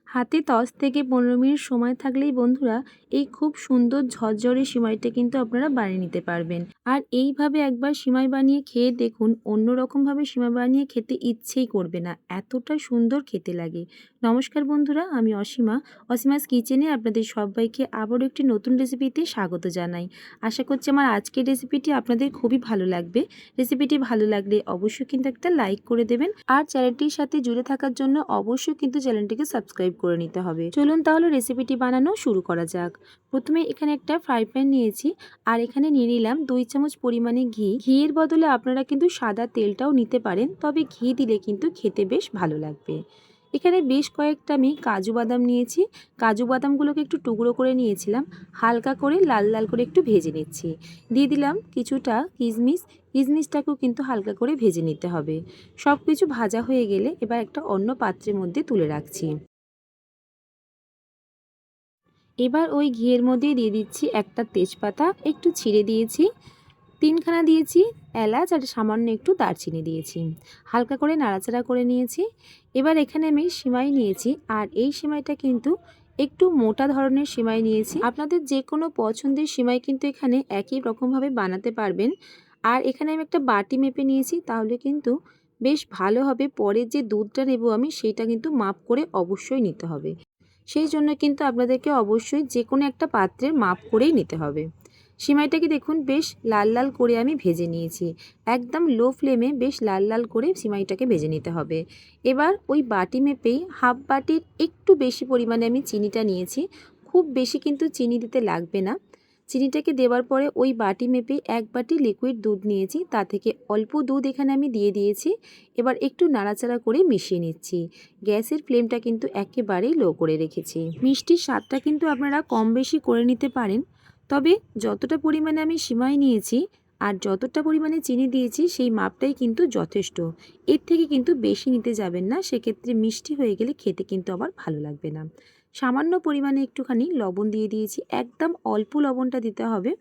হাতে 10 থেকে 15 মিনিট সময় থাকলেই বন্ধুরা এই খুব সুন্দর ঝরঝরে সিমাইটা কিন্তু আপনারা বানিয়ে নিতে পারবেন। আর এইভাবে একবার সিমাই বানিয়ে খেয়ে দেখুন, অন্যরকমভাবে সিমাই বানিয়ে খেতে ইচ্ছেই করবে না, এতটা সুন্দর খেতে লাগে। নমস্কার বন্ধুরা, আমি অসীমা। অসীমাস কিচেনে আপনাদের সবাইকে আবারও একটি নতুন রেসিপিতে স্বাগত জানাই। আশা করছি আমার আজকের রেসিপিটি আপনাদের খুবই ভালো লাগবে। রেসিপিটি ভালো লাগলে অবশ্যই কিন্তু একটা লাইক করে দেবেন, আর চ্যানেলটির সাথে জুড়ে থাকার জন্য অবশ্যই কিন্তু চ্যানেলটিকে সাবস্ক্রাইব করে নিতে হবে। চলুন তাহলে রেসিপিটি বানানো শুরু করা যাক। প্রথমে এখানে একটা ফ্রাই প্যান নিয়েছি, আর এখানে নিয়ে নিলাম 2 চামচ পরিমাণে ঘি। ঘিয়ের বদলে আপনারা কিন্তু সাদা তেলটাও নিতে পারেন, তবে ঘি দিলে কিন্তু খেতে বেশ ভালো লাগবে। এখানে বেশ কয়েকটা আমি কাজু বাদাম নিয়েছি। কাজু বাদামগুলোকে একটু টুকরো করে নিয়েছিলাম, হালকা করে লাল লাল করে একটু ভেজে নিচ্ছি। দিয়ে দিলাম কিছুটা কিশমিশ। কিশমিশটাকেও কিন্তু হালকা করে ভেজে নিতে হবে। সব কিছু ভাজা হয়ে গেলে এবার একটা অন্য পাত্রের মধ্যে তুলে রাখছি। এবার ওই ঘিয়ের মধ্যেই দিয়ে দিচ্ছি একটা তেজপাতা একটু ছিঁড়ে দিয়েছি, 3খানা দিয়েছি এলাচ, আর সামান্য একটু দারচিনি দিয়েছি। হালকা করে নাড়াচাড়া করে নিয়েছি। এবার এখানে আমি সিমাই নিয়েছি, আর এই সিমাইটা কিন্তু একটু মোটা ধরনের সিমাই নিয়েছি। আপনাদের যে কোনো পছন্দের সিমাই কিন্তু এখানে একই রকমভাবে বানাতে পারবেন। আর এখানে আমি একটা বাটি মেপে নিয়েছি, তাহলে কিন্তু বেশ ভালো হবে। পরে যে দুধটা নেব আমি, সেইটা কিন্তু মাপ করে অবশ্যই নিতে হবে। সেই জন্য কিন্তু আপনাদেরকে অবশ্যই যে কোনো একটা পাত্রের মাপ করেই নিতে হবে। সিমাইটাকে দেখুন বেশ লাল লাল করে আমি ভেজে নিয়েছি। একদম লো ফ্লেমে বেশ লাল লাল করে সিমাইটাকে ভেজে নিতে হবে। এবার ওই বাটি মেপেই হাফ বাটির একটু বেশি পরিমাণে আমি চিনিটা নিয়েছি। খুব বেশি কিন্তু চিনি দিতে লাগবে না। চিনিটাকে দেওয়ার পরে ওই বাটি মেপেই 1 বাটি লিকুইড দুধ নিয়েছি, তা থেকে অল্প দুধ এখানে আমি দিয়ে দিয়েছি। এবার একটু নাড়াচাড়া করে মিশিয়ে নিচ্ছি। গ্যাসের ফ্লেমটা কিন্তু একেবারেই লো করে রেখেছি। মিষ্টির স্বাদটা কিন্তু আপনারা কম বেশি করে নিতে পারেন, তবে যতটা পরিমাণে আমি সিমাই নিয়েছি আর যতটা পরিমাণে চিনি দিয়েছি সেই মাপটাই কিন্তু যথেষ্ট। এর থেকে কিন্তু বেশি নিতে যাবেন না, সেক্ষেত্রে মিষ্টি হয়ে গেলে খেতে কিন্তু আবার ভালো লাগবে না। সামান্য পরিমাণে একটুখানি লবণ দিয়ে দিয়েছি, একদম অল্প লবণটা দিতে হবে।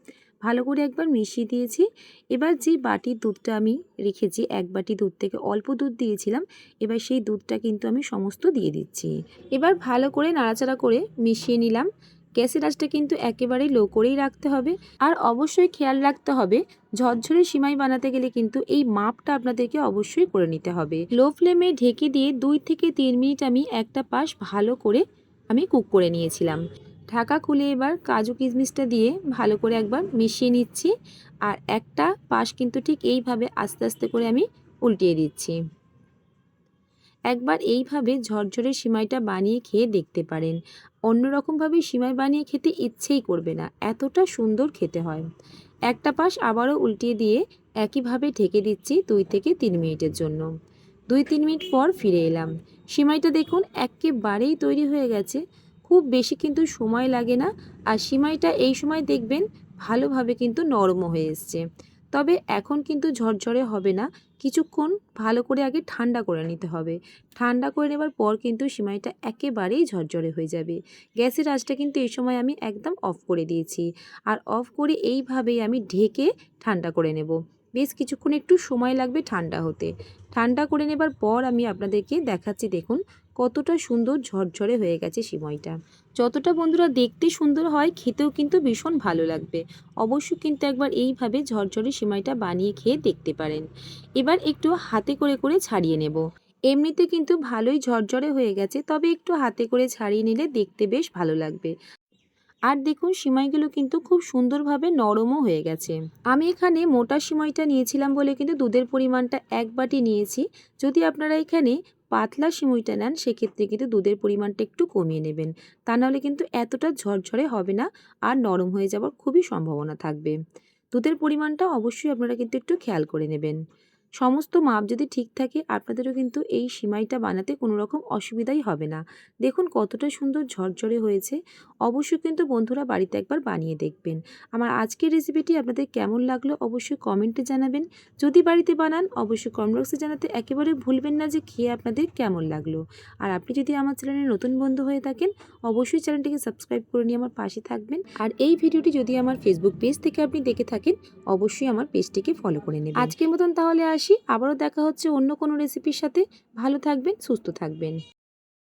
ভালো করে একবার মিশিয়ে দিয়েছি। এবার যে বাটির দুধটা আমি রেখেছি, 1 বাটি দুধ থেকে অল্প দুধ দিয়েছিলাম, এবার সেই দুধটা কিন্তু আমি সমস্ত দিয়ে দিচ্ছি। এবার ভালো করে নাড়াচাড়া করে মিশিয়ে নিলাম। গ্যাসের আঁচটা কিন্তু একেবারেই লো করেই রাখতে হবে। আর অবশ্যই খেয়াল রাখতে হবে, ঝরঝরে সিমাই বানাতে গেলে কিন্তু এই মাপটা আপনাদেরকে অবশ্যই করে নিতে হবে। লো ফ্লেমে ঢেকে দিয়ে 2 থেকে 3 মিনিট আমি একটা পাশ ভালো করে কুক করে নিয়েছিলাম। ঢাকা খুলে এবার কাজু কিশমিশটা দিয়ে ভালো করে একবার মিশিয়ে নিচ্ছি। আর একটা পাশ কিন্তু ঠিক এইভাবে আস্তে আস্তে করে আমি উল্টিয়ে দিচ্ছি। একবার এইভাবে ঝরঝরে সিমাইটা বানিয়ে খেয়ে দেখতে পারেন। অন্যরকমভাবে সিমাই বানিয়ে খেতে ইচ্ছেই করবে না, এতটা সুন্দর খেতে হয়। একটা পাশ আবারও উল্টিয়ে দিয়ে একইভাবে ঢেকে দিচ্ছি 2 থেকে 3 মিনিটের জন্য। 2-3 মিনিট পর ফিরে এলাম। সিমাইটা দেখুন একেবারেই তৈরি হয়ে গেছে। খুব বেশি কিন্তু সময় লাগে না। আর সিমাইটা এই সময় দেখবেন ভালোভাবে কিন্তু নরমও হয়ে এসছে। তবে এখন কিন্তু ঝরঝরে হবে না, কিছুক্ষণ ভালো করে আগে ঠান্ডা করে নিতে হবে। ঠান্ডা করে নেবার পর কিন্তু সিমাইটা একেবারেই ঝরঝরে হয়ে যাবে। গ্যাসের আঁচটা কিন্তু এই সময় আমি একদম অফ করে দিয়েছি। আর অফ করে এইভাবেই আমি ঢেকে ঠান্ডা করে নেব। বেশ কিছুক্ষণ একটু সময় লাগবে ঠান্ডা হতে। ঠান্ডা করে নেবার পর আমি আপনাদেরকে দেখাচ্ছি, দেখুন কতটা সুন্দর ঝরঝরে হয়ে গেছে সিমাইটা। যতটা বন্ধুরা দেখতে সুন্দর হয়, খেতেও কিন্তু ভীষণ ভালো লাগবে। অবশ্যই কিন্তু একবার এইভাবে ঝরঝরে সিমাইটা বানিয়ে খেয়ে দেখতে পারেন। এবার একটু হাতে করে করে ছাড়িয়ে নেব। এমনিতে কিন্তু ভালোই ঝরঝরে হয়ে গেছে, তবে একটু হাতে করে ছাড়িয়ে নিলে দেখতে বেশ ভালো লাগবে। আর দেখুন সিমাইগুলো কিন্তু খুব সুন্দরভাবে নরমও হয়ে গেছে। আমি এখানে মোটা সিমাইটা নিয়েছিলাম বলে কিন্তু দুধের পরিমাণটা 1 বাটি নিয়েছি। যদি আপনারা এখানে পাতলা সিমাইটা নেন, সেক্ষেত্রে কিন্তু দুধের পরিমাণটা একটু কমিয়ে নেবেন। তা নাহলে কিন্তু এতটা ঝরঝরে হবে না, আর নরম হয়ে যাওয়ার খুবই সম্ভাবনা থাকবে। দুধের পরিমাণটা অবশ্যই আপনারা কিন্তু একটু খেয়াল করে নেবেন। সমস্ত মাপ যদি ঠিক থাকে, আপনাদেরও কিন্তু এই সিমাইটা বানাতে কোনো রকম অসুবিধাই হবে না। দেখুন কতটা সুন্দর ঝরঝরে হয়েছে। অবশ্যই কিন্তু বন্ধুরা বাড়িতে একবার বানিয়ে দেখবেন। আমার আজকের রেসিপিটি আপনাদের কেমন লাগলো অবশ্যই কমেন্টে জানাবেন। যদি বাড়িতে বানান অবশ্যই কমেন্ট বক্সে জানাতে একেবারে ভুলবেন না যে খেয়ে আপনাদের কেমন লাগলো। আর আপনি যদি আমার চ্যানেলে নতুন বন্ধু হয়ে থাকেন, অবশ্যই চ্যানেলটিকে সাবস্ক্রাইব করে নিয়ে আমার পাশে থাকবেন। আর এই ভিডিওটি যদি আমার ফেসবুক পেজ থেকে আপনি দেখে থাকেন, অবশ্যই আমার পেজটিকে ফলো করে নেবেন। আজকের মতন তাহলে আসি, আবারও দেখা হচ্ছে অন্য কোনো রেসিপির সাথে। ভালো থাকবেন, সুস্থ থাকবেন।